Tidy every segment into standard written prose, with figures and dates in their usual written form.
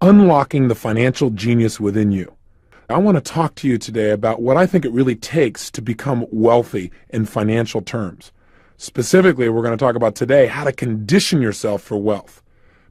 unlocking the financial genius within you. I want to talk to you today about what I think it really takes to become wealthy in financial terms. Specifically, we're going to talk about today how to condition yourself for wealth.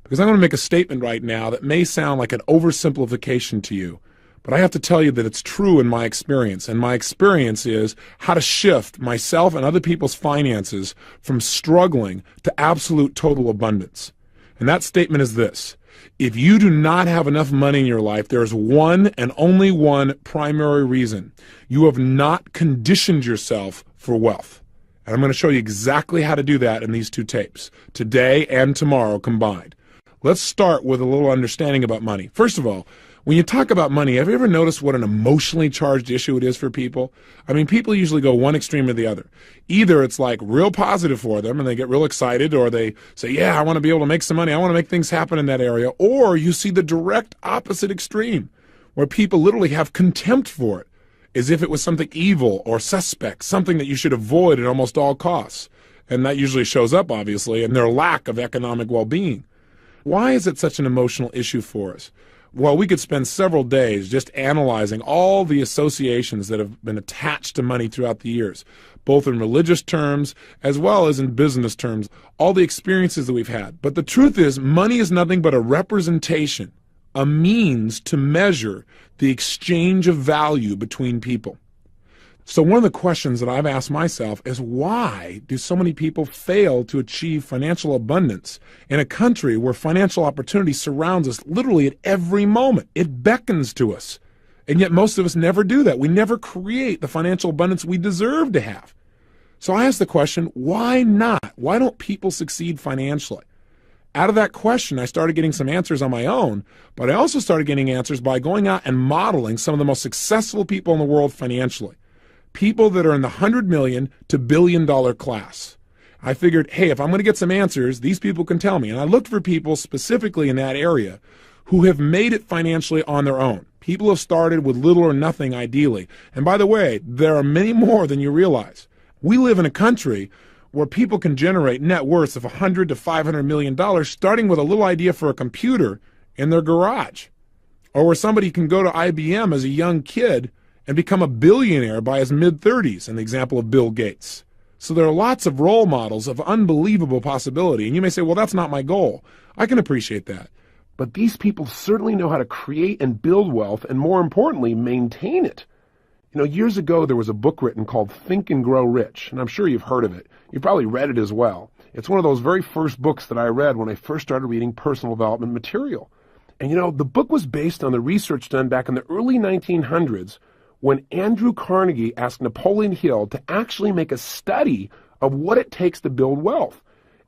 Because I'm going to make a statement right now that may sound like an oversimplification to you, but I have to tell you that it's true in my experience. And my experience is how to shift myself and other people's finances from struggling to absolute total abundance. And that statement is this: if you do not have enough money in your life, there is one and only one primary reason. You have not conditioned yourself for wealth. And I'm going to show you exactly how to do that in these two tapes, today and tomorrow combined. Let's start with a little understanding about money. First of all, when you talk about money, have you ever noticed what an emotionally charged issue it is for people? I mean, people usually go one extreme or the other. Either it's like real positive for them and they get real excited, or they say, yeah, I want to be able to make some money. I want to make things happen in that area. Or you see the direct opposite extreme where people literally have contempt for it as if it was something evil or suspect, something that you should avoid at almost all costs. And that usually shows up, obviously, in their lack of economic well-being. Why is it such an emotional issue for us? Well, we could spend several days just analyzing all the associations that have been attached to money throughout the years, both in religious terms as well as in business terms, all the experiences that we've had. But the truth is, money is nothing but a representation, a means to measure the exchange of value between people. So one of the questions that I've asked myself is, why do so many people fail to achieve financial abundance in a country where financial opportunity surrounds us literally at every moment? It beckons to us. And yet most of us never do that. We never create the financial abundance we deserve to have. So I asked the question, why not? Why don't people succeed financially? Out of that question, I started getting some answers on my own, but I also started getting answers by going out and modeling some of the most successful people in the world financially. People that are in the 100 million to billion-dollar class. I figured, hey, if I'm going to get some answers, these people can tell me. And I looked for people specifically in that area who have made it financially on their own. People have started with little or nothing, ideally. And by the way, there are many more than you realize. We live in a country where people can generate net worths of $100 to $500 million, starting with a little idea for a computer in their garage. Or where somebody can go to IBM as a young kid and become a billionaire by his mid-30s, in the example of Bill Gates. So there are lots of role models of unbelievable possibility. And you may say, well, that's not my goal. I can appreciate that. But these people certainly know how to create and build wealth, and more importantly, maintain it. You know, years ago, there was a book written called Think and Grow Rich, and I'm sure you've heard of it. You've probably read it as well. It's one of those very first books that I read when I first started reading personal development material. And you know, the book was based on the research done back in the early 1900s when Andrew Carnegie asked Napoleon Hill to actually make a study of what it takes to build wealth.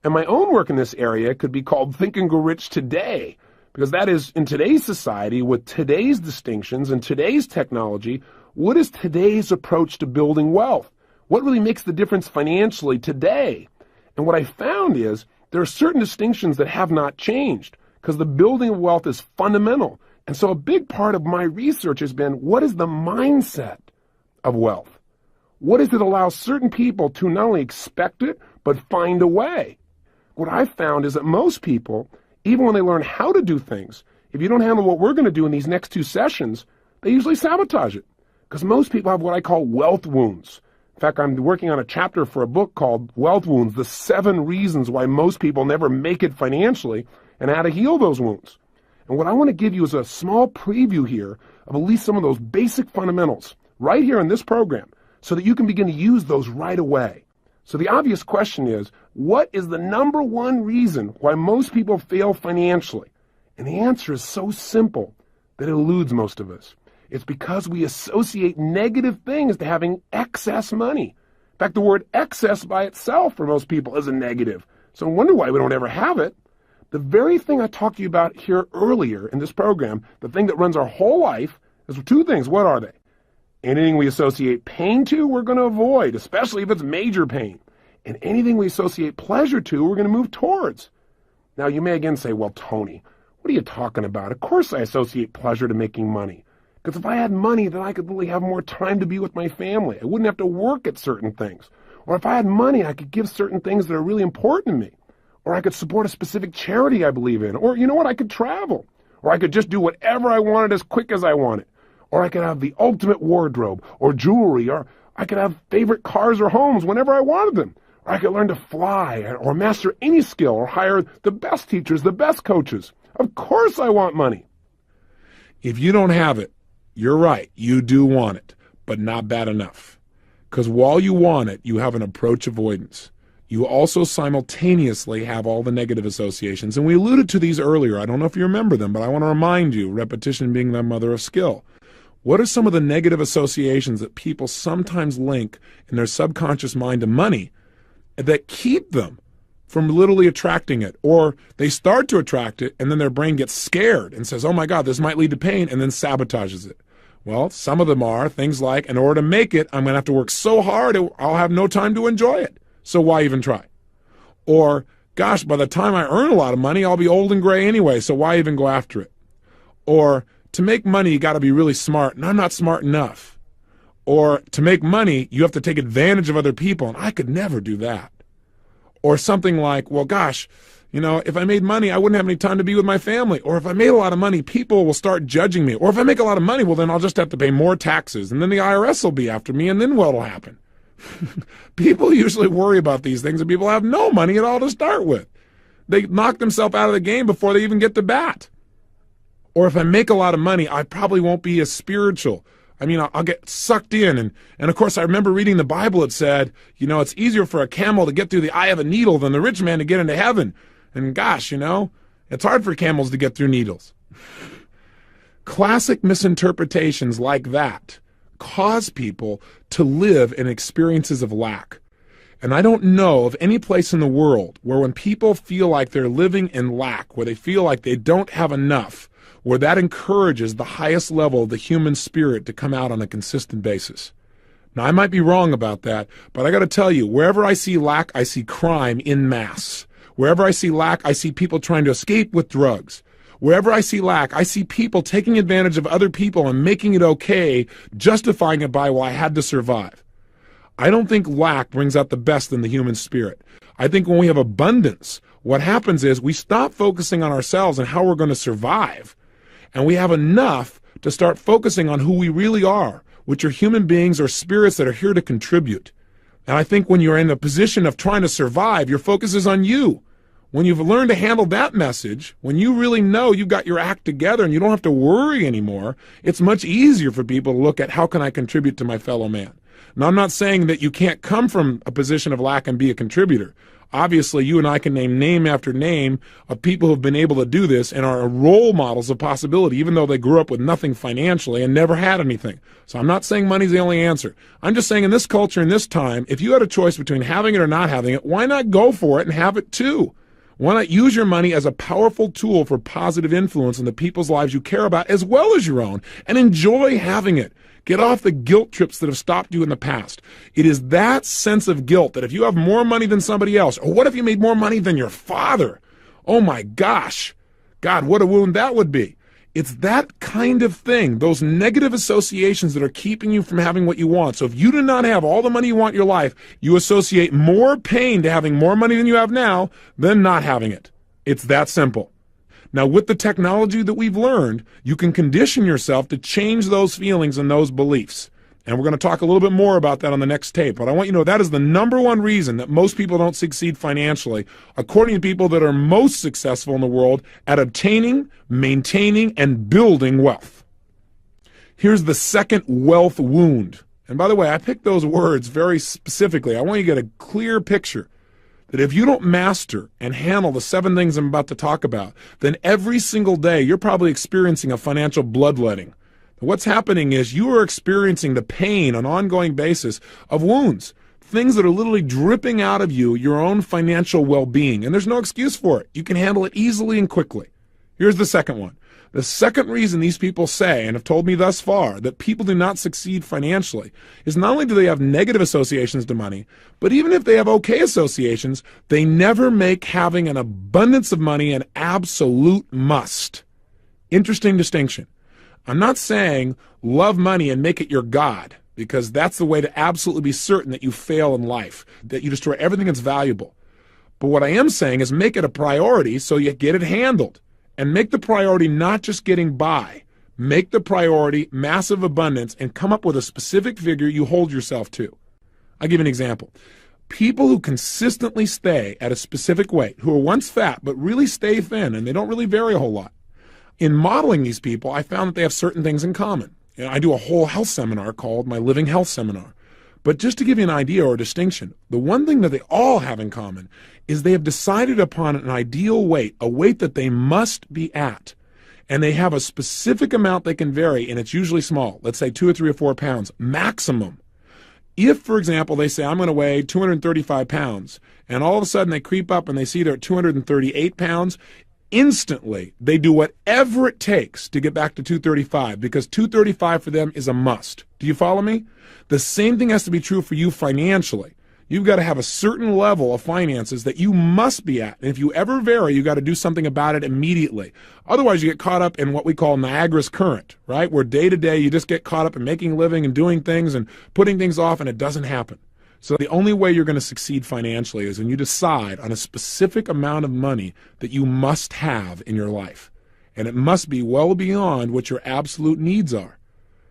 And my own work in this area could be called Think and Grow Rich Today, because that is, in today's society, with today's distinctions and today's technology, what is today's approach to building wealth? What really makes the difference financially today? And what I found is there are certain distinctions that have not changed, because the building of wealth is fundamental. And so a big part of my research has been, what is the mindset of wealth? What does it allow certain people to not only expect it, but find a way? What I've found is that most people, even when they learn how to do things, if you don't handle what we're going to do in these next two sessions, they usually sabotage it. Because most people have what I call wealth wounds. In fact, I'm working on a chapter for a book called Wealth Wounds, the 7 reasons why most people never make it financially and how to heal those wounds. And what I want to give you is a small preview here of at least some of those basic fundamentals right here in this program so that you can begin to use those right away. So the obvious question is, what is the number one reason why most people fail financially? And the answer is so simple that it eludes most of us. It's because we associate negative things to having excess money. In fact, the word excess by itself for most people is a negative. So I wonder why we don't ever have it. The very thing I talked to you about here earlier in this program, the thing that runs our whole life, is 2 things. What are they? Anything we associate pain to, we're going to avoid, especially if it's major pain. And anything we associate pleasure to, we're going to move towards. Now, you may again say, well, Tony, what are you talking about? Of course I associate pleasure to making money. Because if I had money, then I could really have more time to be with my family. I wouldn't have to work at certain things. Or if I had money, I could give certain things that are really important to me. Or I could support a specific charity I believe in. Or, you know what, I could travel. or I could just do whatever I wanted as quick as I wanted, or I could have the ultimate wardrobe or jewelry, or I could have favorite cars or homes whenever I wanted them, or I could learn to fly or master any skill or hire the best teachers, the best coaches. Of course I want money. If you don't have it, you're right, you do want it, but not bad enough. Because while you want it, you have an approach avoidance. You also simultaneously have all the negative associations. And we alluded to these earlier. I don't know if you remember them, but I want to remind you, repetition being the mother of skill. What are some of the negative associations that people sometimes link in their subconscious mind to money that keep them from literally attracting it? Or they start to attract it, and then their brain gets scared and says, oh my God, this might lead to pain, and then sabotages it. Well, some of them are things like, in order to make it, I'm going to have to work so hard, I'll have no time to enjoy it. So why even try? Or, gosh, by the time I earn a lot of money, I'll be old and gray anyway, so why even go after it? Or, to make money, you got to be really smart, and I'm not smart enough. Or, to make money, you have to take advantage of other people, and I could never do that. Or something like, well, gosh, if I made money, I wouldn't have any time to be with my family. Or if I made a lot of money, people will start judging me. Or if I make a lot of money, well, then I'll just have to pay more taxes, and then the IRS will be after me, and then what'll happen? People usually worry about these things, and people have no money at all to start with. They knock themselves out of the game before they even get to bat. Or if I make a lot of money, I probably won't be as spiritual. I'll get sucked in. And of course, I remember reading the Bible. It said, it's easier for a camel to get through the eye of a needle than the rich man to get into heaven. And gosh, it's hard for camels to get through needles. Classic misinterpretations like that cause people to live in experiences of lack. And I don't know of any place in the world where when people feel like they're living in lack, where they feel like they don't have enough, where that encourages the highest level of the human spirit to come out on a consistent basis. Now, I might be wrong about that, but I got to tell you, wherever I see lack, I see crime in mass. Wherever I see lack, I see people trying to escape with drugs. Wherever I see lack, I see people taking advantage of other people and making it okay, justifying it by, well, I had to survive. I don't think lack brings out the best in the human spirit. I think when we have abundance, what happens is we stop focusing on ourselves and how we're going to survive, and we have enough to start focusing on who we really are, which are human beings or spirits that are here to contribute. And I think when you're in a position of trying to survive, your focus is on you. When you've learned to handle that message, when you really know you've got your act together and you don't have to worry anymore, it's much easier for people to look at how can I contribute to my fellow man. Now, I'm not saying that you can't come from a position of lack and be a contributor. Obviously, you and I can name after name of people who have been able to do this and are role models of possibility, even though they grew up with nothing financially and never had anything. So I'm not saying money's the only answer. I'm just saying in this culture, in this time, if you had a choice between having it or not having it, why not go for it and have it too? Why not use your money as a powerful tool for positive influence in the people's lives you care about as well as your own, and enjoy having it? Get off the guilt trips that have stopped you in the past. It is that sense of guilt that if you have more money than somebody else, or what if you made more money than your father? Oh my gosh, God, what a wound that would be. It's that kind of thing, those negative associations that are keeping you from having what you want. So if you do not have all the money you want in your life, you associate more pain to having more money than you have now than not having it. It's that simple. Now, with the technology that we've learned, you can condition yourself to change those feelings and those beliefs. And we're going to talk a little bit more about that on the next tape. But I want you to know that is the number one reason that most people don't succeed financially, according to people that are most successful in the world at obtaining, maintaining, and building wealth. Here's the second wealth wound. And by the way, I picked those words very specifically. I want you to get a clear picture that if you don't master and handle the 7 things I'm about to talk about, then every single day you're probably experiencing a financial bloodletting. What's happening is you are experiencing the pain on an ongoing basis of wounds, things that are literally dripping out of you, your own financial well-being, and there's no excuse for it. You can handle it easily and quickly. Here's the second one. The second reason these people say, and have told me thus far, that people do not succeed financially is not only do they have negative associations to money, but even if they have okay associations, they never make having an abundance of money an absolute must. Interesting distinction. I'm not saying love money and make it your God, because that's the way to absolutely be certain that you fail in life, that you destroy everything that's valuable. But what I am saying is make it a priority so you get it handled. and make the priority not just getting by. Make the priority massive abundance and come up with a specific figure you hold yourself to. I'll give you an example. People who consistently stay at a specific weight, who are once fat but really stay thin and they don't really vary a whole lot. In modeling these people, I found that they have certain things in common. I do a whole health seminar called my Living Health Seminar. But just to give you an idea or a distinction, the one thing that they all have in common is they have decided upon an ideal weight, a weight that they must be at. And they have a specific amount they can vary, and it's usually small. Let's say 2 or 3 or 4 pounds, maximum. If, for example, they say, I'm going to weigh 235 pounds, and all of a sudden they creep up and they see they're at 238 pounds, instantly they do whatever it takes to get back to 235, because 235 for them is a must. Do you follow me? The same thing has to be true for you financially. You've got to have a certain level of finances that you must be at. And if you ever vary, you've got to do something about it immediately. Otherwise, you get caught up in what we call Niagara's current, right? Where day to day, you just get caught up in making a living and doing things and putting things off, and it doesn't happen. So the only way you're going to succeed financially is when you decide on a specific amount of money that you must have in your life. And it must be well beyond what your absolute needs are.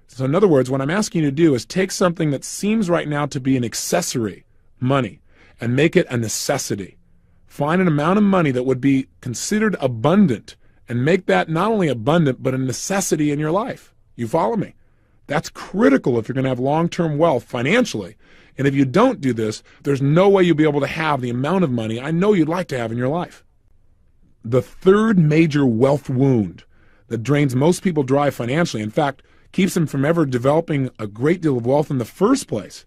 So in other words, what I'm asking you to do is take something that seems right now to be an accessory, money, and make it a necessity. Find an amount of money that would be considered abundant and make that not only abundant, but a necessity in your life. You follow me? That's critical if you're going to have long-term wealth financially. And if you don't do this, there's no way you'll be able to have the amount of money I know you'd like to have in your life. The third major wealth wound that drains most people dry financially, in fact, keeps them from ever developing a great deal of wealth in the first place,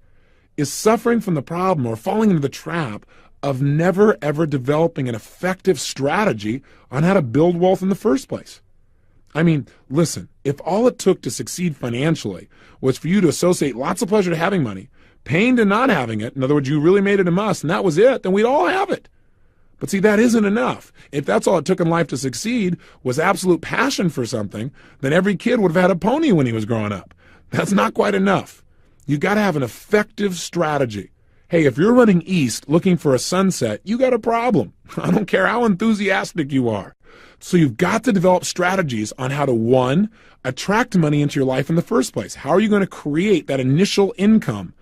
is suffering from the problem or falling into the trap of never ever developing an effective strategy on how to build wealth in the first place. I mean, listen, if all it took to succeed financially was for you to associate lots of pleasure to having money, pain to not having it, in other words, you really made it a must, and that was it, then we'd all have it. But see, that isn't enough. If that's all it took in life to succeed was absolute passion for something, then every kid would have had a pony when he was growing up. That's not quite enough. You got to have an effective strategy. Hey, if you're running east looking for a sunset, you got a problem. I don't care how enthusiastic you are. So you've got to develop strategies on how to, 1, attract money into your life in the first place. How are you going to create that initial income?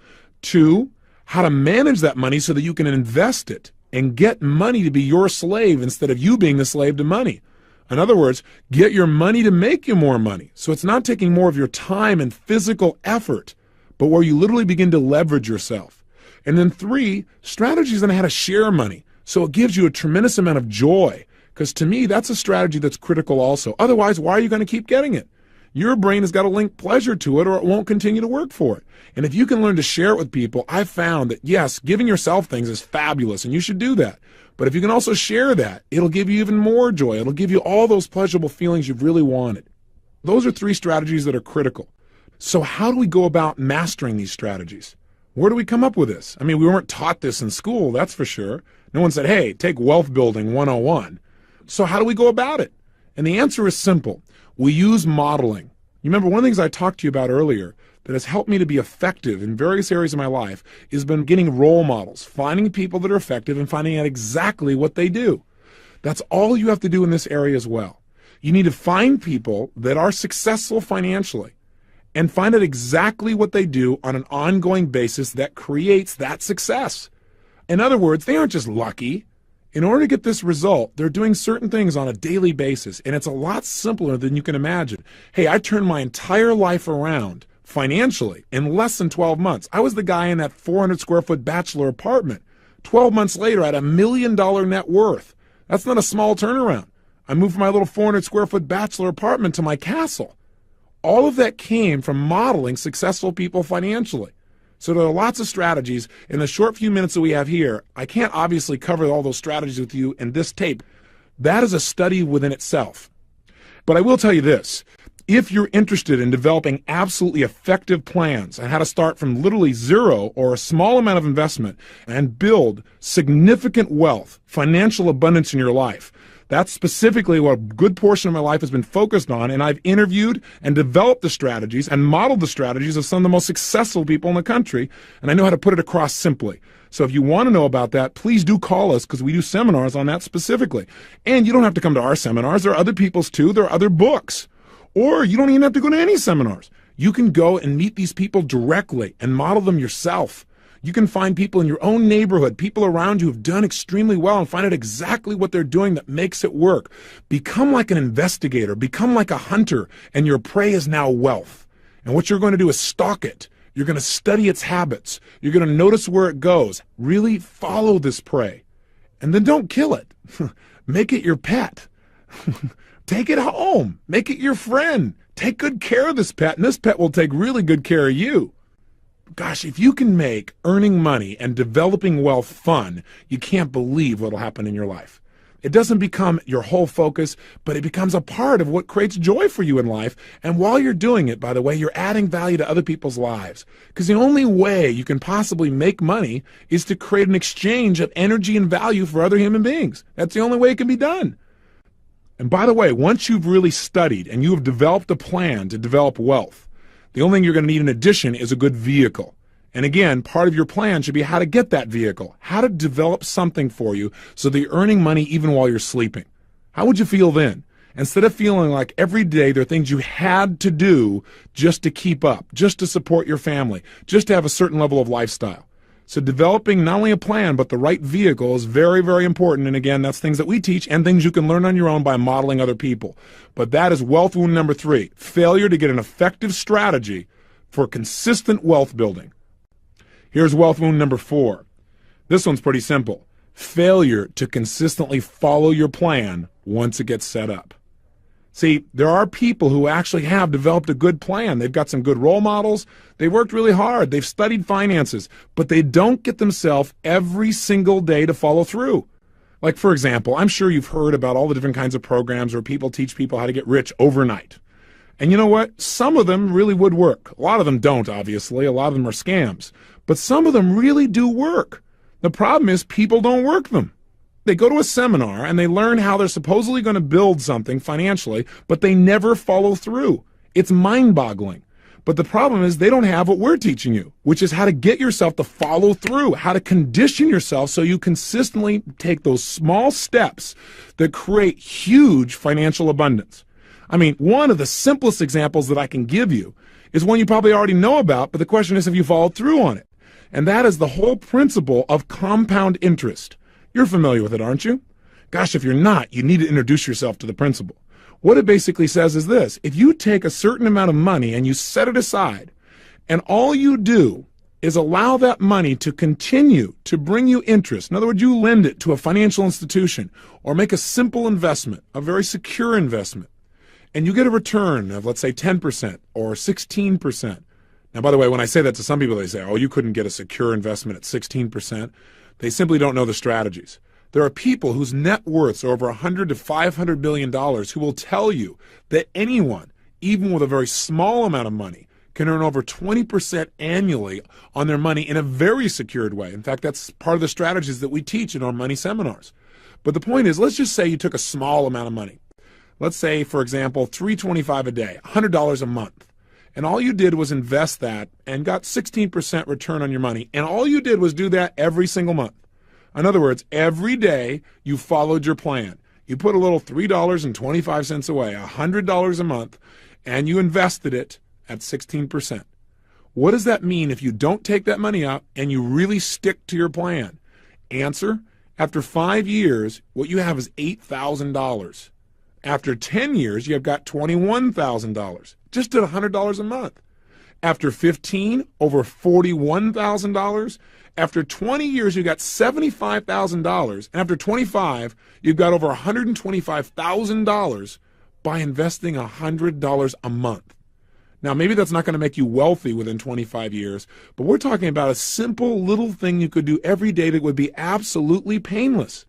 2, how to manage that money so that you can invest it and get money to be your slave instead of you being the slave to money. In other words, get your money to make you more money. So it's not taking more of your time and physical effort, but where you literally begin to leverage yourself. And then 3, strategies on how to share money. So it gives you a tremendous amount of joy. Because to me, that's a strategy that's critical also. Otherwise, why are you going to keep getting it? Your brain has got to link pleasure to it or it won't continue to work for it. And if you can learn to share it with people, I've found that, yes, giving yourself things is fabulous and you should do that. But if you can also share that, it'll give you even more joy. It'll give you all those pleasurable feelings you've really wanted. Those are 3 strategies that are critical. So how do we go about mastering these strategies? Where do we come up with this? I mean, we weren't taught this in school, that's for sure. No one said, hey, take Wealth Building 101. So how do we go about it? And the answer is simple. We use modeling. You remember one of the things I talked to you about earlier that has helped me to be effective in various areas of my life has been getting role models, finding people that are effective and finding out exactly what they do. That's all you have to do in this area as well. You need to find people that are successful financially and find out exactly what they do on an ongoing basis that creates that success. In other words, they aren't just lucky. In order to get this result, they're doing certain things on a daily basis, and it's a lot simpler than you can imagine. Hey, I turned my entire life around financially in less than 12 months. I was the guy in that 400 square foot bachelor apartment. 12 months later, I had $1 million net worth. That's not a small turnaround. I moved from my little 400 square foot bachelor apartment to my castle. All of that came from modeling successful people financially. So there are lots of strategies. In the short few minutes that we have here, I can't obviously cover all those strategies with you in this tape. That is a study within itself. But I will tell you this. If you're interested in developing absolutely effective plans on how to start from literally zero or a small amount of investment and build significant wealth, financial abundance in your life, that's specifically what a good portion of my life has been focused on, and I've interviewed and developed the strategies and modeled the strategies of some of the most successful people in the country, and I know how to put it across simply. So if you want to know about that, please do call us because we do seminars on that specifically. And you don't have to come to our seminars. There are other people's too. There are other books. Or you don't even have to go to any seminars. You can go and meet these people directly and model them yourself. You can find people in your own neighborhood, people around you who've done extremely well, and find out exactly what they're doing that makes it work. Become like an investigator, become like a hunter, and your prey is now wealth. And what you're going to do is stalk it. You're going to study its habits. You're going to notice where it goes. Really follow this prey. And then don't kill it. Make it your pet. Take it home. Make it your friend. Take good care of this pet, and this pet will take really good care of you. Gosh, if you can make earning money and developing wealth fun, you can't believe what will happen in your life. It doesn't become your whole focus, but it becomes a part of what creates joy for you in life. And while you're doing it, by the way, you're adding value to other people's lives. Because the only way you can possibly make money is to create an exchange of energy and value for other human beings. That's the only way it can be done. And by the way, once you've really studied and you have developed a plan to develop wealth, the only thing you're going to need in addition is a good vehicle. And again, part of your plan should be how to get that vehicle, how to develop something for you so that you're earning money even while you're sleeping. How would you feel then? Instead of feeling like every day there are things you had to do just to keep up, just to support your family, just to have a certain level of lifestyle. So developing not only a plan, but the right vehicle is very, very important. And again, that's things that we teach and things you can learn on your own by modeling other people. But that is wealth wound number 3, failure to get an effective strategy for consistent wealth building. Here's wealth wound number 4. This one's pretty simple. Failure to consistently follow your plan once it gets set up. See, there are people who actually have developed a good plan. They've got some good role models. They worked really hard. They've studied finances, but they don't get themselves every single day to follow through. Like, for example, I'm sure you've heard about all the different kinds of programs where people teach people how to get rich overnight. And you know what? Some of them really would work. A lot of them don't, obviously. A lot of them are scams. But some of them really do work. The problem is people don't work them. They go to a seminar and they learn how they're supposedly going to build something financially, but they never follow through. It's mind-boggling. But the problem is they don't have what we're teaching you, which is how to get yourself to follow through, how to condition yourself so you consistently take those small steps that create huge financial abundance. I mean, one of the simplest examples that I can give you is one you probably already know about, but the question is, have you followed through on it? And that is the whole principle of compound interest. You're familiar with it, aren't you? Gosh, if you're not, you need to introduce yourself to the principle. What it basically says is this: if you take a certain amount of money and you set it aside, and all you do is allow that money to continue to bring you interest, in other words, you lend it to a financial institution or make a simple investment, a very secure investment, and you get a return of, let's say, 10% or 16%. Now, by the way, when I say that to some people, they say, oh, you couldn't get a secure investment at 16%. They simply don't know the strategies. There are people whose net worths are over $100 to $500 million who will tell you that anyone, even with a very small amount of money, can earn over 20% annually on their money in a very secured way. In fact, that's part of the strategies that we teach in our money seminars. But the point is, let's just say you took a small amount of money. Let's say, for example, $325 a day, $100 a month. And all you did was invest that and got 16% return on your money. And all you did was do that every single month. In other words, every day you followed your plan. You put a little $3.25 away, $100 a month, and you invested it at 16%. What does that mean if you don't take that money out and you really stick to your plan? Answer: after 5 years, what you have is $8,000. After 10 years, you have got $21,000, just at $100 a month. After 15, over $41,000. After 20 years, you got $75,000. And after 25, you've got over $125,000 by investing $100 a month. Now, maybe that's not going to make you wealthy within 25 years, but we're talking about a simple little thing you could do every day that would be absolutely painless.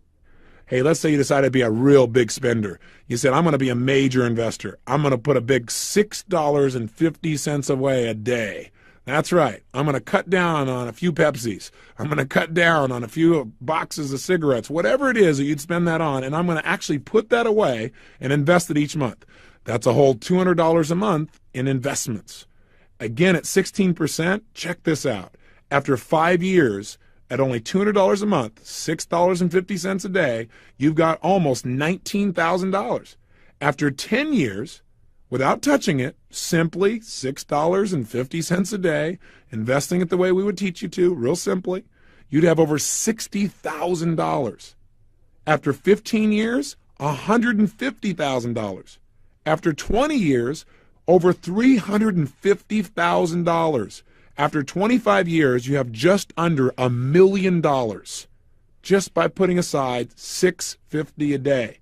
Hey, let's say you decided to be a real big spender. You said, I'm going to be a major investor. I'm going to put a big $6.50 away a day. That's right. I'm going to cut down on a few Pepsis. I'm going to cut down on a few boxes of cigarettes, whatever it is that you'd spend that on, and I'm going to actually put that away and invest it each month. That's a whole $200 a month in investments. Again, at 16%, check this out. After 5 years, at only $200 a month, $6.50 a day, you've got almost $19,000. After 10 years, without touching it, simply $6.50 a day, investing it the way we would teach you to, real simply, you'd have over $60,000. After 15 years, $150,000. After 20 years, over $350,000. After 25 years, you have just under $1 million just by putting aside $650 a day.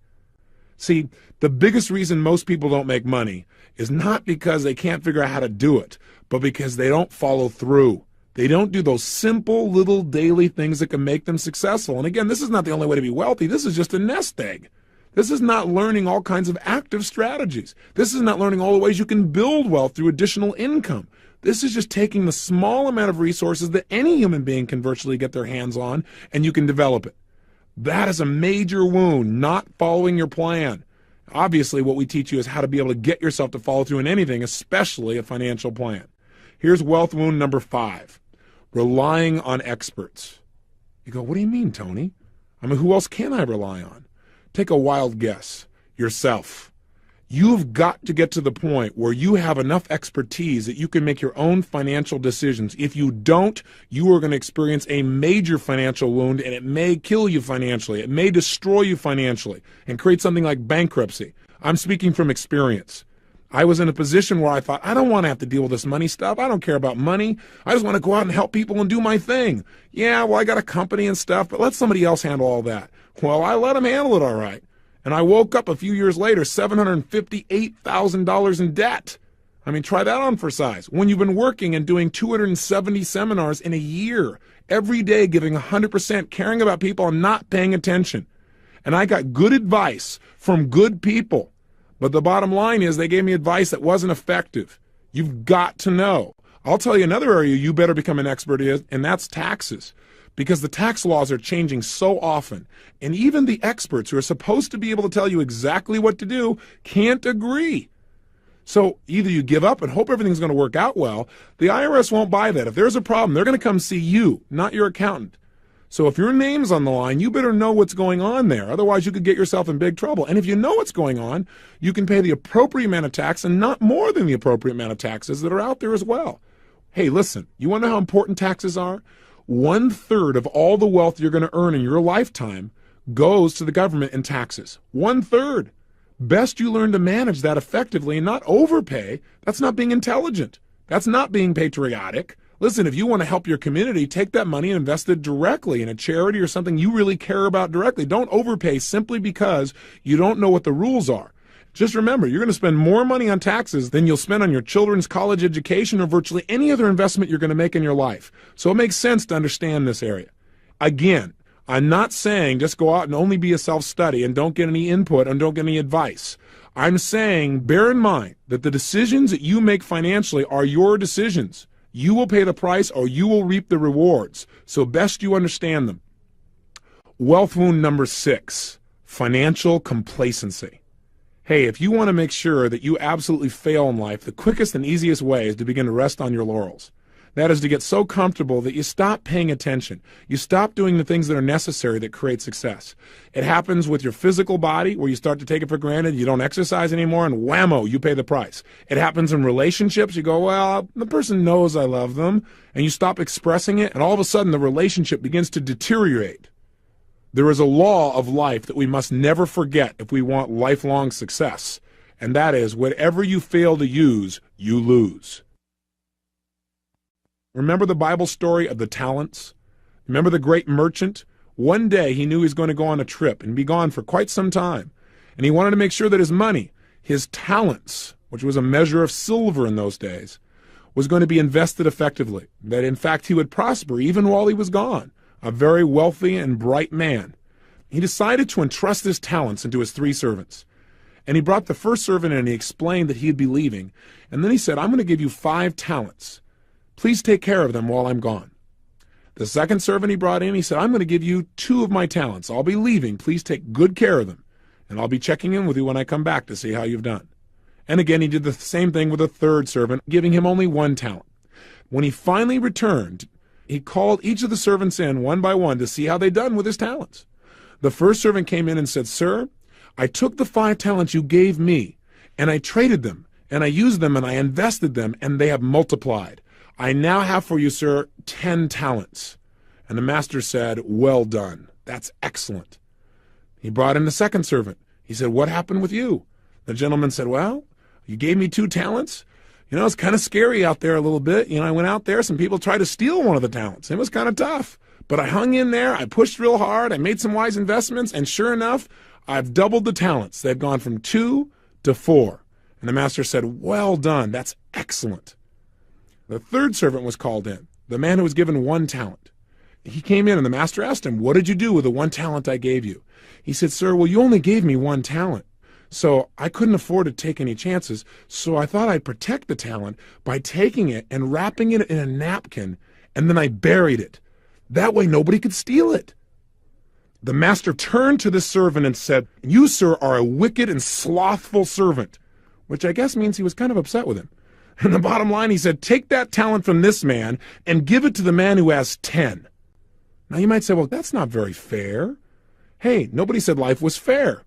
See, the biggest reason most people don't make money is not because they can't figure out how to do it, but because they don't follow through. They don't do those simple little daily things that can make them successful. And again, this is not the only way to be wealthy. This is just a nest egg. This is not learning all kinds of active strategies. This is not learning all the ways you can build wealth through additional income. This is just taking the small amount of resources that any human being can virtually get their hands on, and you can develop it. That is a major wound, not following your plan. Obviously, what we teach you is how to be able to get yourself to follow through in anything, especially a financial plan. Here's wealth wound number 5, relying on experts. You go, what do you mean, Tony? I mean, who else can I rely on? Take a wild guess. Yourself. You've got to get to the point where you have enough expertise that you can make your own financial decisions. If you don't, you are going to experience a major financial wound, and it may kill you financially. It may destroy you financially and create something like bankruptcy. I'm speaking from experience. I was in a position where I thought, I don't want to have to deal with this money stuff. I don't care about money. I just want to go out and help people and do my thing. Yeah, well, I got a company and stuff, but let somebody else handle all that. Well, I let them handle it all right. And I woke up a few years later, $758,000 in debt. I mean, try that on for size. When you've been working and doing 270 seminars in a year, every day giving 100%, caring about people and not paying attention. And I got good advice from good people. But the bottom line is they gave me advice that wasn't effective. You've got to know. I'll tell you another area you better become an expert in, and that's taxes. Because the tax laws are changing so often, and even the experts who are supposed to be able to tell you exactly what to do can't agree. So either you give up and hope everything's going to work out well. The IRS won't buy that. If there's a problem, they're going to come see you, not your accountant. So if your name's on the line, you better know what's going on there. Otherwise, you could get yourself in big trouble. And if you know what's going on, you can pay the appropriate amount of tax and not more than the appropriate amount of taxes that are out there as well. Hey, listen, you want to know how important taxes are? 1/3 of all the wealth you're going to earn in your lifetime goes to the government in taxes. 1/3. Best you learn to manage that effectively and not overpay. That's not being intelligent. That's not being patriotic. Listen, if you want to help your community, take that money and invest it directly in a charity or something you really care about directly. Don't overpay simply because you don't know what the rules are. Just remember, you're going to spend more money on taxes than you'll spend on your children's college education or virtually any other investment you're going to make in your life. So it makes sense to understand this area. Again, I'm not saying just go out and only be a self-study and don't get any input and don't get any advice. I'm saying bear in mind that the decisions that you make financially are your decisions. You will pay the price or you will reap the rewards. So best you understand them. Wealth wound number 6, financial complacency. Hey, if you want to make sure that you absolutely fail in life, the quickest and easiest way is to begin to rest on your laurels. That is to get so comfortable that you stop paying attention. You stop doing the things that are necessary that create success. It happens with your physical body where you start to take it for granted. You don't exercise anymore and whammo, you pay the price. It happens in relationships. You go, well, the person knows I love them, and you stop expressing it, and all of a sudden the relationship begins to deteriorate. There is a law of life that we must never forget if we want lifelong success, and that is whatever you fail to use, you lose. Remember the Bible story of the talents? Remember the great merchant? One day he knew he was going to go on a trip and be gone for quite some time, and he wanted to make sure that his money, his talents, which was a measure of silver in those days, was going to be invested effectively, that in fact he would prosper even while he was gone. A very wealthy and bright man. He decided to entrust his talents into his 3 servants. And he brought the first servant in and he explained that he'd be leaving. And then he said, I'm going to give you 5 talents. Please take care of them while I'm gone. The second servant he brought in, he said, I'm going to give you 2 of my talents. I'll be leaving. Please take good care of them. And I'll be checking in with you when I come back to see how you've done. And again, he did the same thing with a third servant, giving him only 1 talent. When he finally returned, he called each of the servants in one by one to see how they'd done with his talents. The first servant came in and said, "Sir, I took the 5 talents you gave me, and I traded them, and I used them, and I invested them, and they have multiplied. I now have for you, sir, 10 talents. And the master said, "Well done. That's excellent." He brought in the second servant. He said, "What happened with you?" The gentleman said, "Well, you gave me 2 talents. It's kind of scary out there a little bit. I went out there, some people tried to steal one of the talents. It was kind of tough. But I hung in there, I pushed real hard, I made some wise investments, and sure enough, I've doubled the talents. They've gone from 2 to 4. And the master said, "Well done. That's excellent." The third servant was called in, the man who was given 1 talent. He came in and the master asked him, "What did you do with the 1 talent I gave you?" He said, "Sir, well, you only gave me 1 talent. So I couldn't afford to take any chances. So I thought I'd protect the talent by taking it and wrapping it in a napkin, and then I buried it. That way nobody could steal it." The master turned to the servant and said, "You, sir, are a wicked and slothful servant," which I guess means he was kind of upset with him. And the bottom line, he said, "Take that talent from this man and give it to the man who has 10. Now you might say, well, that's not very fair. Hey, nobody said life was fair.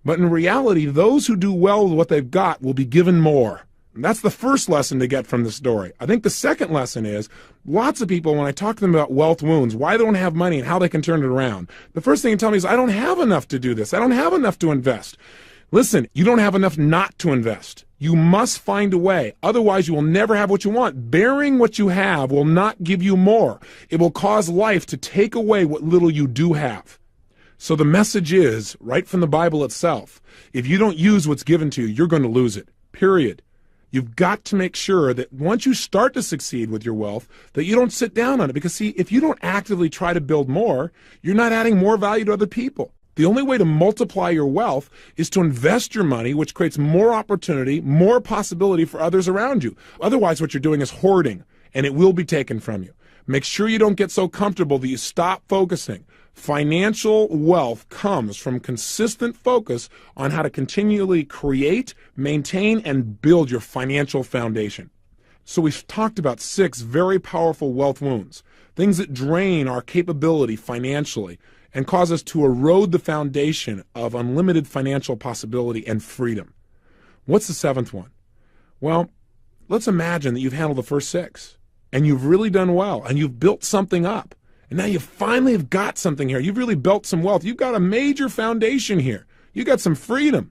But in reality, those who do well with what they've got will be given more. And that's the first lesson to get from the story. I think the second lesson is, lots of people, when I talk to them about wealth wounds, why they don't have money and how they can turn it around, the first thing they tell me is, I don't have enough to do this. I don't have enough to invest. Listen, you don't have enough not to invest. You must find a way. Otherwise, you will never have what you want. Bearing what you have will not give you more. It will cause life to take away what little you do have. So the message is, right from the Bible itself, if you don't use what's given to you, you're going to lose it, period. You've got to make sure that once you start to succeed with your wealth, that you don't sit down on it. Because see, if you don't actively try to build more, you're not adding more value to other people. The only way to multiply your wealth is to invest your money, which creates more opportunity, more possibility for others around you. Otherwise, what you're doing is hoarding, and it will be taken from you. Make sure you don't get so comfortable that you stop focusing. Financial wealth comes from consistent focus on how to continually create, maintain, and build your financial foundation. So we've talked about 6 very powerful wealth wounds, things that drain our capability financially and cause us to erode the foundation of unlimited financial possibility and freedom. What's the 7th one? Well, let's imagine that you've handled the first 6 and you've really done well and you've built something up. And now you finally have got something here. You've really built some wealth. You've got a major foundation here. You got some freedom.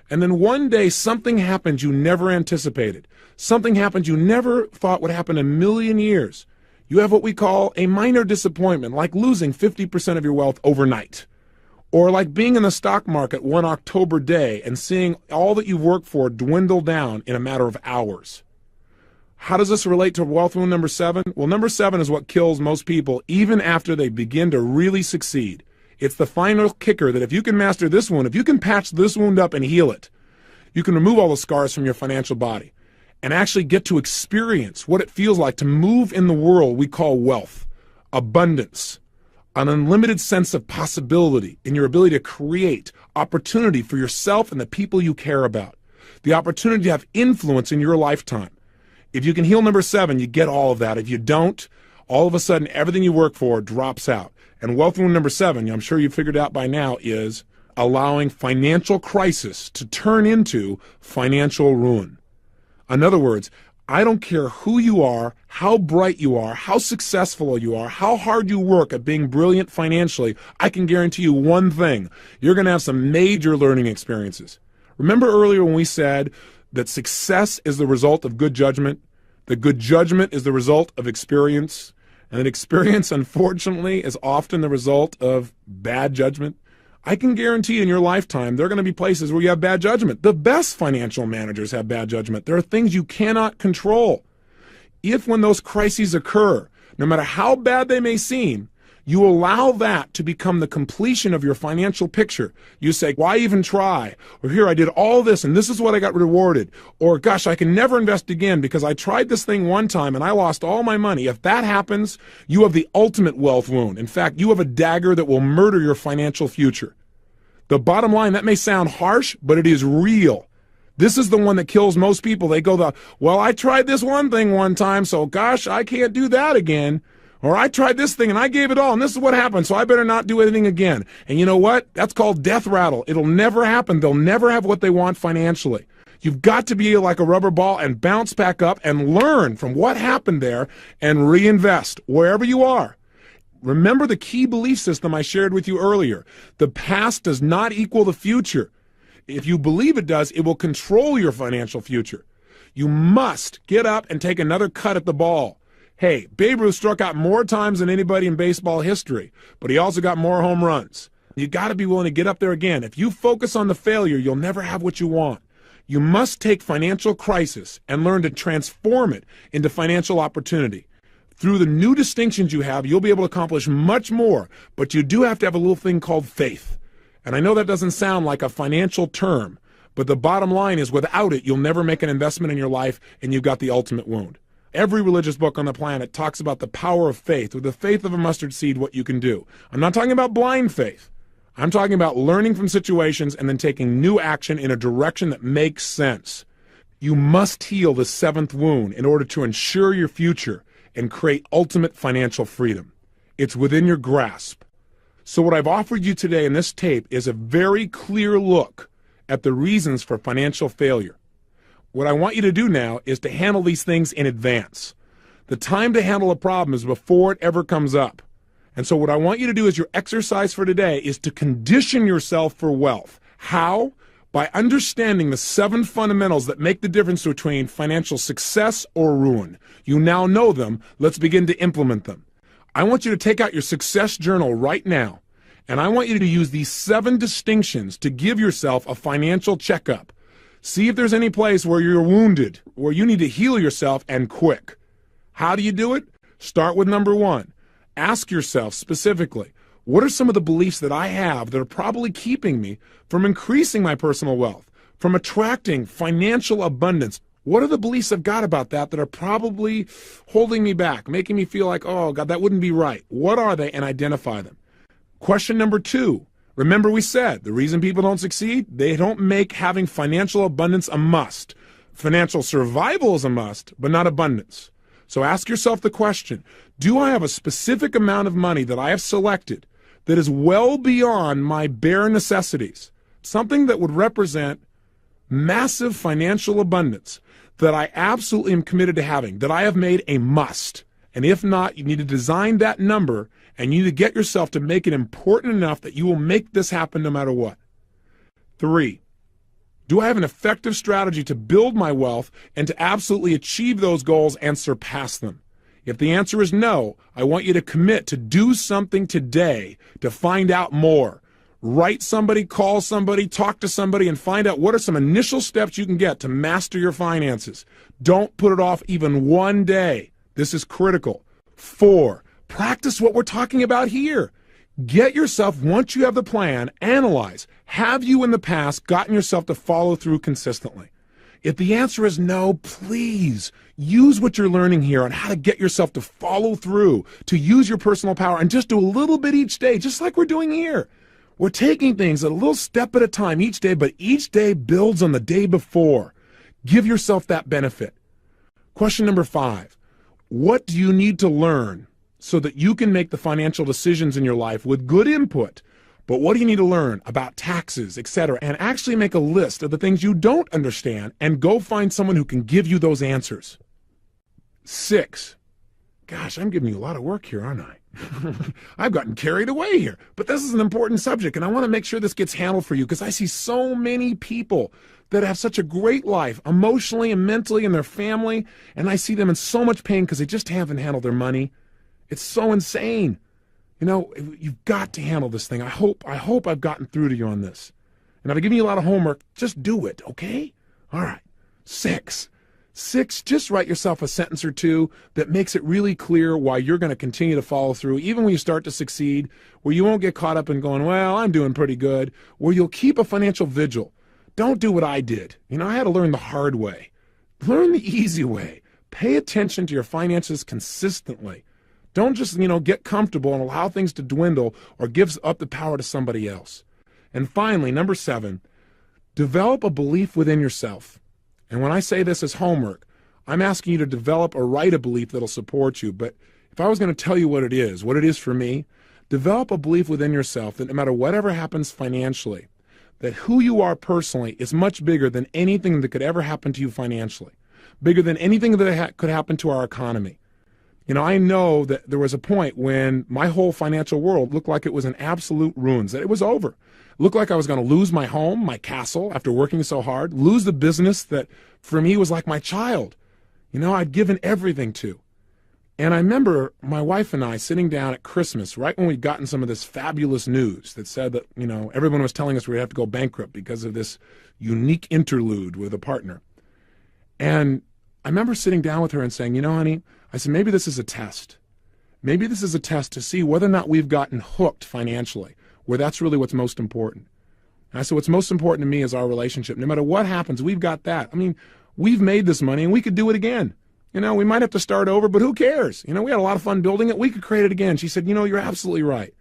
And then one day something happens you never anticipated. Something happens you never thought would happen in a million years. You have what we call a minor disappointment, like losing 50% of your wealth overnight. Or like being in the stock market one October day and seeing all that you've worked for dwindle down in a matter of hours. How does this relate to wealth wound number 7? Well, number 7 is what kills most people even after they begin to really succeed. It's the final kicker that if you can master this wound, if you can patch this wound up and heal it, you can remove all the scars from your financial body and actually get to experience what it feels like to move in the world we call wealth, abundance, an unlimited sense of possibility in your ability to create opportunity for yourself and the people you care about, the opportunity to have influence in your lifetime. If you can heal number 7, you get all of that. If you don't, all of a sudden everything you work for drops out. And wealth wound number 7, I'm sure you've figured out by now, is allowing financial crisis to turn into financial ruin. In other words, I don't care who you are, how bright you are, how successful you are, how hard you work at being brilliant financially, I can guarantee you one thing. You're going to have some major learning experiences. Remember earlier when we said that success is the result of good judgment, that good judgment is the result of experience, and that experience, unfortunately, is often the result of bad judgment? I can guarantee in your lifetime there are going to be places where you have bad judgment. The best financial managers have bad judgment. There are things you cannot control. If when those crises occur, no matter how bad they may seem, you allow that to become the completion of your financial picture. You say, why even try? Or here, I did all this and this is what I got rewarded. Or gosh, I can never invest again because I tried this thing one time and I lost all my money. If that happens, you have the ultimate wealth wound. In fact, you have a dagger that will murder your financial future. The bottom line, that may sound harsh, but it is real. This is the one that kills most people. They go, well, I tried this one thing one time, so gosh, I can't do that again. Or I tried this thing and I gave it all and this is what happened, so I better not do anything again. And you know what? That's called death rattle. It'll never happen. They'll never have what they want financially. You've got to be like a rubber ball and bounce back up and learn from what happened there and reinvest wherever you are. Remember the key belief system I shared with you earlier. The past does not equal the future. If you believe it does, it will control your financial future. You must get up and take another cut at the ball. Hey, Babe Ruth struck out more times than anybody in baseball history, but he also got more home runs. You got to be willing to get up there again. If you focus on the failure, you'll never have what you want. You must take financial crisis and learn to transform it into financial opportunity. Through the new distinctions you have, you'll be able to accomplish much more, but you do have to have a little thing called faith. And I know that doesn't sound like a financial term, but the bottom line is without it, you'll never make an investment in your life and you've got the ultimate wound. Every religious book on the planet talks about the power of faith. With the faith of a mustard seed, what you can do. I'm not talking about blind faith. I'm talking about learning from situations and then taking new action in a direction that makes sense. You must heal the seventh wound in order to ensure your future and create ultimate financial freedom. It's within your grasp. So what I've offered you today in this tape is a very clear look at the reasons for financial failure. What I want you to do now is to handle these things in advance. The time to handle a problem is before it ever comes up. And so what I want you to do as your exercise for today is to condition yourself for wealth. How? By understanding the 7 fundamentals that make the difference between financial success or ruin. You now know them. Let's begin to implement them. I want you to take out your success journal right now, and I want you to use these 7 distinctions to give yourself a financial checkup. See if there's any place where you're wounded, where you need to heal yourself, and quick. How do you do it? Start with number 1. Ask yourself specifically, what are some of the beliefs that I have that are probably keeping me from increasing my personal wealth, from attracting financial abundance? What are the beliefs I've got about that that are probably holding me back, making me feel like, oh, God, that wouldn't be right? What are they? And identify them. Question number 2. Remember we said the reason people don't succeed, they don't make having financial abundance a must. Financial survival is a must, but not abundance. So ask yourself the question, do I have a specific amount of money that I have selected that is well beyond my bare necessities? Something that would represent massive financial abundance that I absolutely am committed to having, that I have made a must. And if not, you need to design that number and you need to get yourself to make it important enough that you will make this happen no matter what. 3, do I have an effective strategy to build my wealth and to absolutely achieve those goals and surpass them? If the answer is no, I want you to commit to do something today to find out more. Write somebody, call somebody, talk to somebody, and find out what are some initial steps you can get to master your finances. Don't put it off even one day. This is critical. 4, practice what we're talking about here. Get yourself, once you have the plan, analyze. Have you in the past gotten yourself to follow through consistently? If the answer is no, please use what you're learning here on how to get yourself to follow through, to use your personal power, and just do a little bit each day, just like we're doing here. We're taking things a little step at a time each day, but each day builds on the day before. Give yourself that benefit. Question number 5. What do you need to learn so that you can make the financial decisions in your life with good input? But what do you need to learn about taxes, etc., and actually make a list of the things you don't understand and go find someone who can give you those answers? 6. Gosh, I'm giving you a lot of work here, aren't I? I've gotten carried away here, but this is an important subject, and I want to make sure this gets handled for you because I see so many people that have such a great life, emotionally and mentally, and their family, and I see them in so much pain because they just haven't handled their money. It's so insane. You know, you've got to handle this thing. I hope I've gotten through to you on this. And if I give you a lot of homework, just do it, okay? All right. 6, just write yourself a sentence or 2 that makes it really clear why you're going to continue to follow through, even when you start to succeed, where you won't get caught up in going, well, I'm doing pretty good, where you'll keep a financial vigil. Don't do what I did. You know, I had to learn the hard way. Learn the easy way. Pay attention to your finances consistently. Don't just, get comfortable and allow things to dwindle or give up the power to somebody else. And finally, number 7, develop a belief within yourself. And when I say this as homework, I'm asking you to develop or write a belief that'll support you. But if I was going to tell you what it is for me, develop a belief within yourself that no matter whatever happens financially, that who you are personally is much bigger than anything that could ever happen to you financially, bigger than anything that could happen to our economy. You know, I know that there was a point when my whole financial world looked like it was in absolute ruins, that it was over. It looked like I was going to lose my home, my castle, after working so hard, lose the business that for me was like my child. You know, I'd given everything to. And I remember my wife and I sitting down at Christmas, right when we'd gotten some of this fabulous news that said that, you know, everyone was telling us we'd have to go bankrupt because of this unique interlude with a partner. And I remember sitting down with her and saying, you know, honey, I said, maybe this is a test. Maybe this is a test to see whether or not we've gotten hooked financially, where that's really what's most important. And I said, what's most important to me is our relationship. No matter what happens, we've got that. I mean, we've made this money and we could do it again. You know, we might have to start over, but who cares? You know, we had a lot of fun building it. We could create it again. She said, you know, you're absolutely right.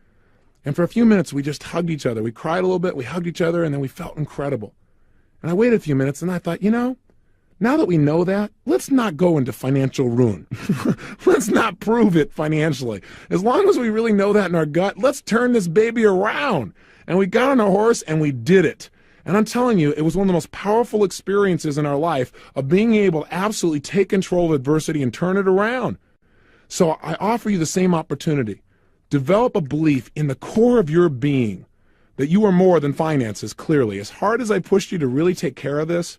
And for a few minutes, we just hugged each other. We cried a little bit, we hugged each other, and then we felt incredible. And I waited a few minutes and I thought, you know, now that we know that, let's not go into financial ruin. Let's not prove it financially. As long as we really know that in our gut, let's turn this baby around. And we got on a horse and we did it. And I'm telling you, it was one of the most powerful experiences in our life of being able to absolutely take control of adversity and turn it around. So I offer you the same opportunity. Develop a belief in the core of your being that you are more than finances, clearly. As hard as I pushed you to really take care of this,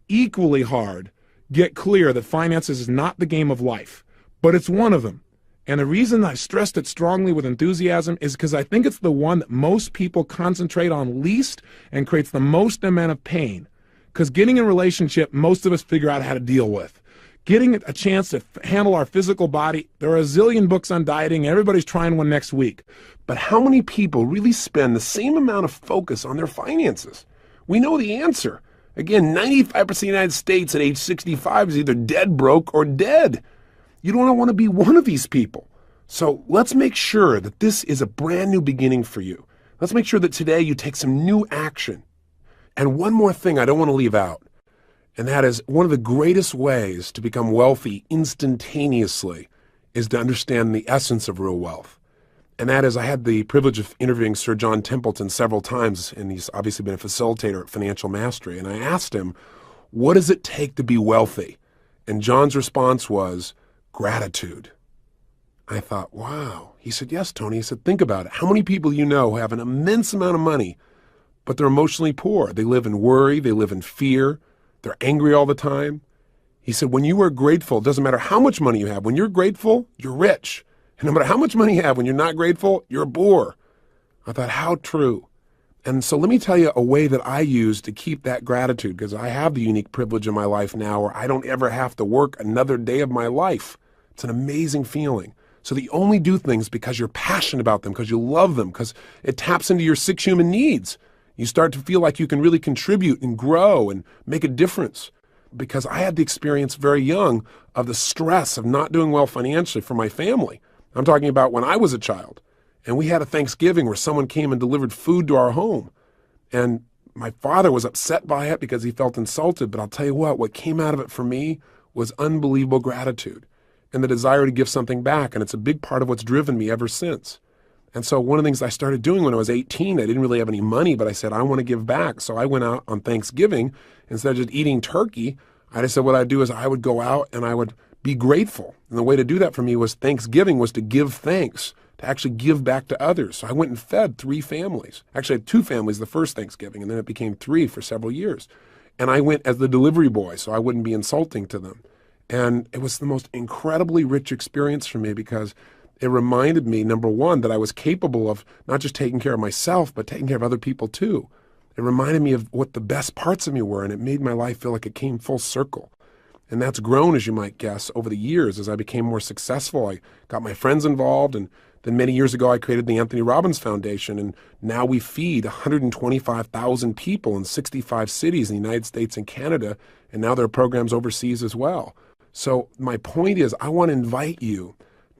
equally hard, get clear that finances is not the game of life, but it's one of them. And the reason I stressed it strongly with enthusiasm is because I think it's the one that most people concentrate on least and creates the most amount of pain. Because getting in a relationship, most of us figure out how to deal with. Getting a chance to handle our physical body, there are a zillion books on dieting, everybody's trying one next week. But how many people really spend the same amount of focus on their finances? We know the answer. Again, 95% of the United States at age 65 is either dead broke or dead. You don't want to be one of these people. So let's make sure that this is a brand new beginning for you. Let's make sure that today you take some new action. And one more thing I don't want to leave out, and that is one of the greatest ways to become wealthy instantaneously is to understand the essence of real wealth. And that is, I had the privilege of interviewing Sir John Templeton several times, and he's obviously been a facilitator at Financial Mastery. And I asked him, what does it take to be wealthy? And John's response was, gratitude. I thought, wow. He said, yes, Tony. He said, think about it. How many people you know who have an immense amount of money, but they're emotionally poor? They live in worry. They live in fear. They're angry all the time. He said, when you are grateful, it doesn't matter how much money you have. When you're grateful, you're rich. And no matter how much money you have, when you're not grateful, you're poor. I thought, how true. And so let me tell you a way that I use to keep that gratitude, because I have the unique privilege in my life now where I don't ever have to work another day of my life. It's an amazing feeling. So that you only do things because you're passionate about them, because you love them, because it taps into your 6 human needs. You start to feel like you can really contribute and grow and make a difference. Because I had the experience very young of the stress of not doing well financially for my family. I'm talking about when I was a child. And we had a Thanksgiving where someone came and delivered food to our home. And my father was upset by it because he felt insulted. But I'll tell you what came out of it for me was unbelievable gratitude and the desire to give something back. And it's a big part of what's driven me ever since. And so one of the things I started doing when I was 18, I didn't really have any money, but I said, I want to give back. So I went out on Thanksgiving. Instead of just eating turkey, I just said what I'd do is I would go out and I would be grateful. And the way to do that for me was Thanksgiving was to give thanks, to actually give back to others. So I went and fed 3 families. Actually, I had 2 families the first Thanksgiving, and then it became 3 for several years. And I went as the delivery boy, so I wouldn't be insulting to them. And it was the most incredibly rich experience for me because it reminded me, number one, that I was capable of not just taking care of myself, but taking care of other people too. It reminded me of what the best parts of me were, and it made my life feel like it came full circle. And that's grown, as you might guess, over the years as I became more successful. I got my friends involved, and then many years ago I created the Anthony Robbins Foundation, and now we feed 125,000 people in 65 cities in the United States and Canada, and now there are programs overseas as well. So my point is, I want to invite you,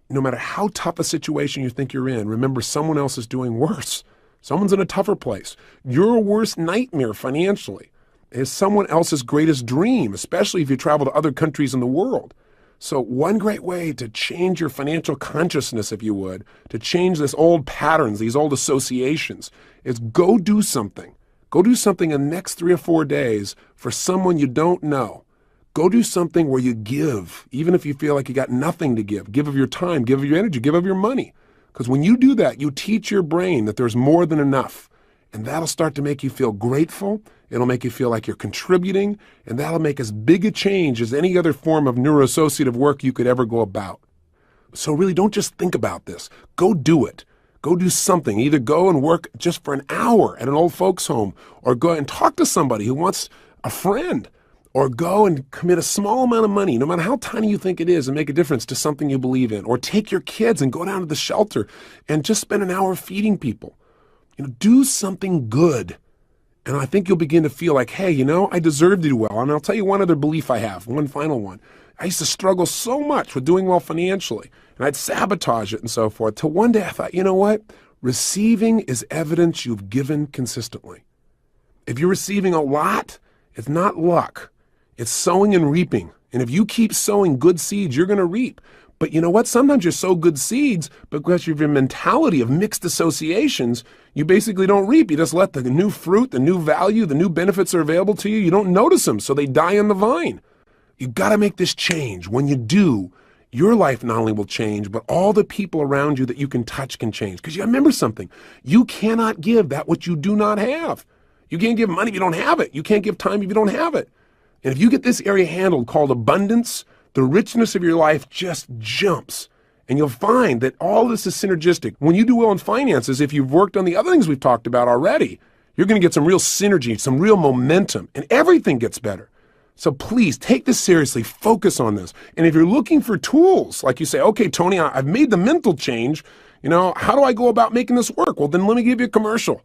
no matter how tough a situation you think you're in, remember someone else is doing worse. Someone's in a tougher place. Your worst nightmare financially is someone else's greatest dream, especially if you travel to other countries in the world. So one great way to change your financial consciousness, if you would, to change this old patterns, these old associations, is go do something. Go do something in the next 3 or 4 days for someone you don't know. Go do something where you give, even if you feel like you got nothing to give. Give of your time, give of your energy, give of your money. Because when you do that, you teach your brain that there's more than enough. And that'll start to make you feel grateful. It'll make you feel like you're contributing. And that'll make as big a change as any other form of neuroassociative work you could ever go about. So really, don't just think about this. Go do it. Go do something. Either go and work just for an hour at an old folks' home, or go and talk to somebody who wants a friend, or go and commit a small amount of money, no matter how tiny you think it is, and make a difference to something you believe in. Or take your kids and go down to the shelter and just spend an hour feeding people. Do something good. And I think you'll begin to feel like, hey, I deserve to do well. And I'll tell you one other belief I have, one final one. I used to struggle so much with doing well financially, and I'd sabotage it and so forth, till one day I thought, you know what? Receiving is evidence you've given consistently. If you're receiving a lot, it's not luck. It's sowing and reaping. And if you keep sowing good seeds, you're going to reap. But you know what? Sometimes you sow good seeds, but because of your mentality of mixed associations, you basically don't reap. You just let the new fruit, the new value, the new benefits are available to you. You don't notice them, so they die on the vine. You've got to make this change. When you do, your life not only will change, but all the people around you that you can touch can change. Because you remember something. You cannot give that which you do not have. You can't give money if you don't have it. You can't give time if you don't have it. And if you get this area handled called abundance, the richness of your life just jumps. And you'll find that all this is synergistic. When you do well in finances, if you've worked on the other things we've talked about already, you're going to get some real synergy, some real momentum, and everything gets better. So please take this seriously, focus on this. And if you're looking for tools, like you say, okay, Tony, I've made the mental change, how do I go about making this work? Well, then let me give you a commercial.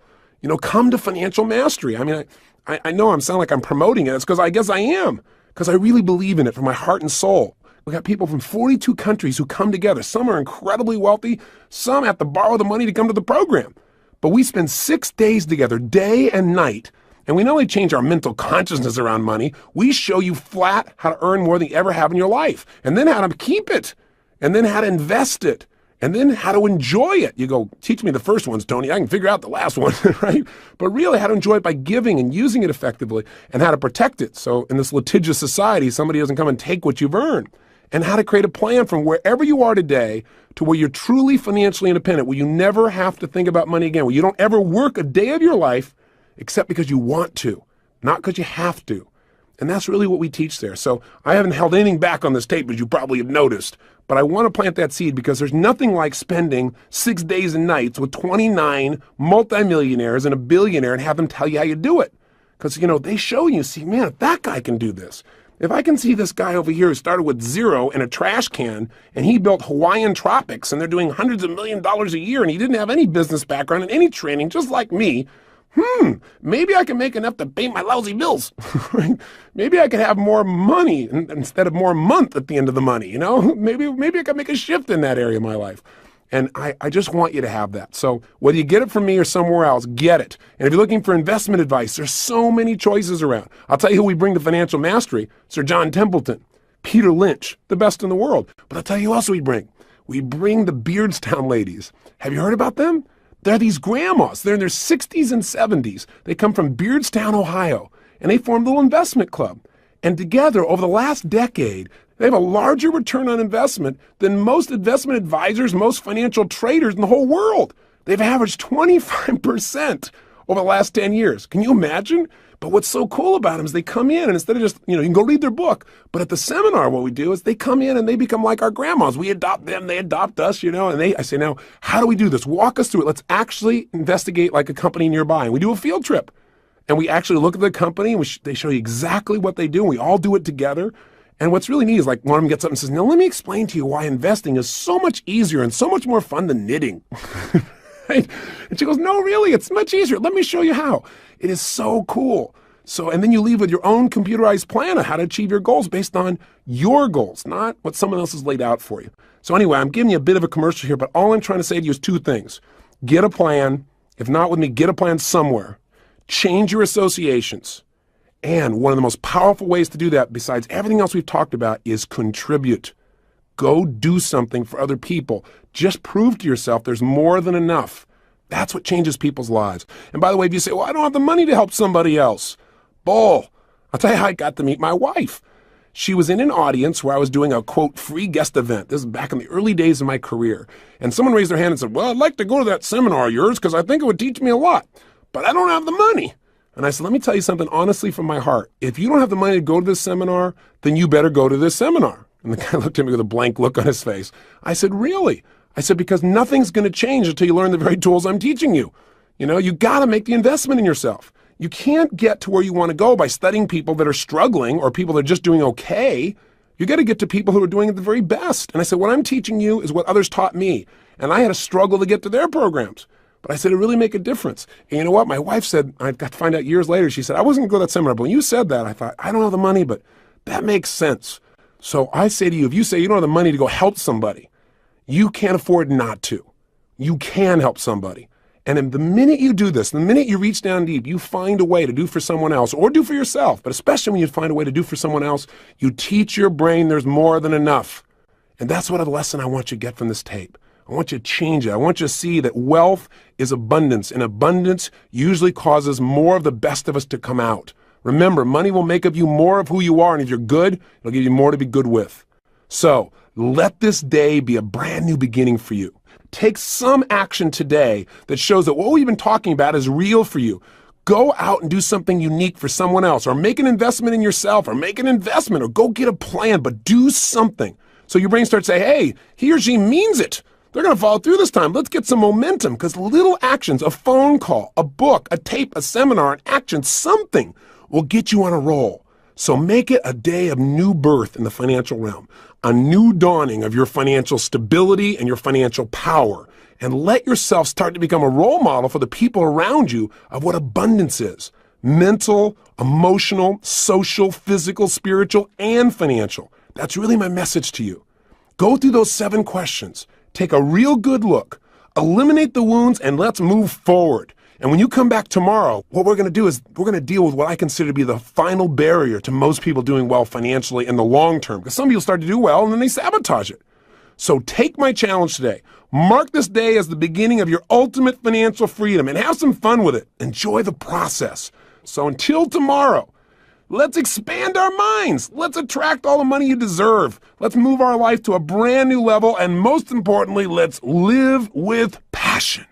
Come to Financial Mastery. I mean, I know I sound like I'm promoting it. It's because I guess I am. Because I really believe in it from my heart and soul. We got people from 42 countries who come together. Some are incredibly wealthy. Some have to borrow the money to come to the program. But we spend 6 days together, day and night. And we not only change our mental consciousness around money, we show you flat how to earn more than you ever have in your life. And then how to keep it. And then how to invest it. And then how to enjoy it. You go, teach me the first ones, Tony. I can figure out the last one, right? But really how to enjoy it by giving and using it effectively, and how to protect it. So in this litigious society, somebody doesn't come and take what you've earned. And how to create a plan from wherever you are today to where you're truly financially independent, where you never have to think about money again, where you don't ever work a day of your life except because you want to, not because you have to. And that's really what we teach there. So I haven't held anything back on this tape, as you probably have noticed. But I want to plant that seed because there's nothing like spending 6 days and nights with 29 multimillionaires and a billionaire and have them tell you how you do it. Because, they show you, see, man, if that guy can do this, if I can see this guy over here who started with zero in a trash can and he built Hawaiian Tropics and they're doing hundreds of $millions a year and he didn't have any business background and any training, just like me, maybe I can make enough to pay my lousy bills. Right? Maybe I could have more money instead of more month at the end of the money, Maybe I could make a shift in that area of my life. And I just want you to have that. So whether you get it from me or somewhere else, get it. And if you're looking for investment advice, there's so many choices around. I'll tell you who we bring to Financial Mastery. Sir John Templeton, Peter Lynch, the best in the world. But I'll tell you who else we bring. We bring the Beardstown ladies. Have you heard about them? They're these grandmas. They're in their 60s and 70s. They come from Beardstown, Ohio, and they formed a little investment club. And together, over the last decade, they have a larger return on investment than most investment advisors, most financial traders in the whole world. They've averaged 25% over the last 10 years. Can you imagine? But what's so cool about them is they come in and instead of just, you can go read their book, but at the seminar, what we do is they come in and they become like our grandmas. We adopt them, they adopt us, and I say, now, how do we do this? Walk us through it. Let's actually investigate like a company nearby. And we do a field trip and we actually look at the company and they show you exactly what they do. And we all do it together. And what's really neat is like one of them gets up and says, now let me explain to you why investing is so much easier and so much more fun than knitting. Right? And she goes, no, really, it's much easier. Let me show you how. It is so cool. So, and then you leave with your own computerized plan of how to achieve your goals based on your goals, not what someone else has laid out for you. So anyway, I'm giving you a bit of a commercial here, but all I'm trying to say to you is two things. Get a plan. If not with me, get a plan somewhere. Change your associations. And one of the most powerful ways to do that, besides everything else we've talked about, is contribute. Go do something for other people. Just prove to yourself there's more than enough. That's what changes people's lives. And by the way, if you say, well, I don't have the money to help somebody else. Bull. I'll tell you how I got to meet my wife. She was in an audience where I was doing a, quote, free guest event. This is back in the early days of my career. And someone raised their hand and said, well, I'd like to go to that seminar of yours because I think it would teach me a lot, but I don't have the money. And I said, let me tell you something honestly from my heart. If you don't have the money to go to this seminar, then you better go to this seminar. And the guy looked at me with a blank look on his face. I said, really? I said, because nothing's going to change until you learn the very tools I'm teaching you. You got to make the investment in yourself. You can't get to where you want to go by studying people that are struggling or people that are just doing okay. You got to get to people who are doing it the very best. And I said, what I'm teaching you is what others taught me. And I had a struggle to get to their programs. But I said, it really make a difference. And you know what? My wife said, I got to find out years later, she said, I wasn't going to go to that seminar. But when you said that, I thought, I don't have the money, but that makes sense. So I say to you, if you say you don't have the money to go help somebody, you can't afford not to. You can help somebody. And the minute you do this, the minute you reach down deep, you find a way to do for someone else or do for yourself, but especially when you find a way to do for someone else, you teach your brain there's more than enough. And that's what a lesson I want you to get from this tape. I want you to change it. I want you to see that wealth is abundance, and abundance usually causes more of the best of us to come out. Remember, money will make of you more of who you are, and if you're good, it'll give you more to be good with. So let this day be a brand new beginning for you. Take some action today that shows that what we've been talking about is real for you. Go out and do something unique for someone else, or make an investment in yourself, or make an investment, or go get a plan, but do something. So your brain starts saying, hey, he or she means it. They're going to follow through this time. Let's get some momentum, because little actions, a phone call, a book, a tape, a seminar, an action, something will get you on a roll. So make it a day of new birth in the financial realm, a new dawning of your financial stability and your financial power, and let yourself start to become a role model for the people around you of what abundance is: mental, emotional, social, physical, spiritual, and financial. That's really my message to you. Go through those 7 questions. Take a real good look, eliminate the wounds, and let's move forward. And when you come back tomorrow, what we're going to do is we're going to deal with what I consider to be the final barrier to most people doing well financially in the long term. Because some people start to do well and then they sabotage it. So take my challenge today. Mark this day as the beginning of your ultimate financial freedom and have some fun with it. Enjoy the process. So until tomorrow, let's expand our minds. Let's attract all the money you deserve. Let's move our life to a brand new level. And most importantly, let's live with passion.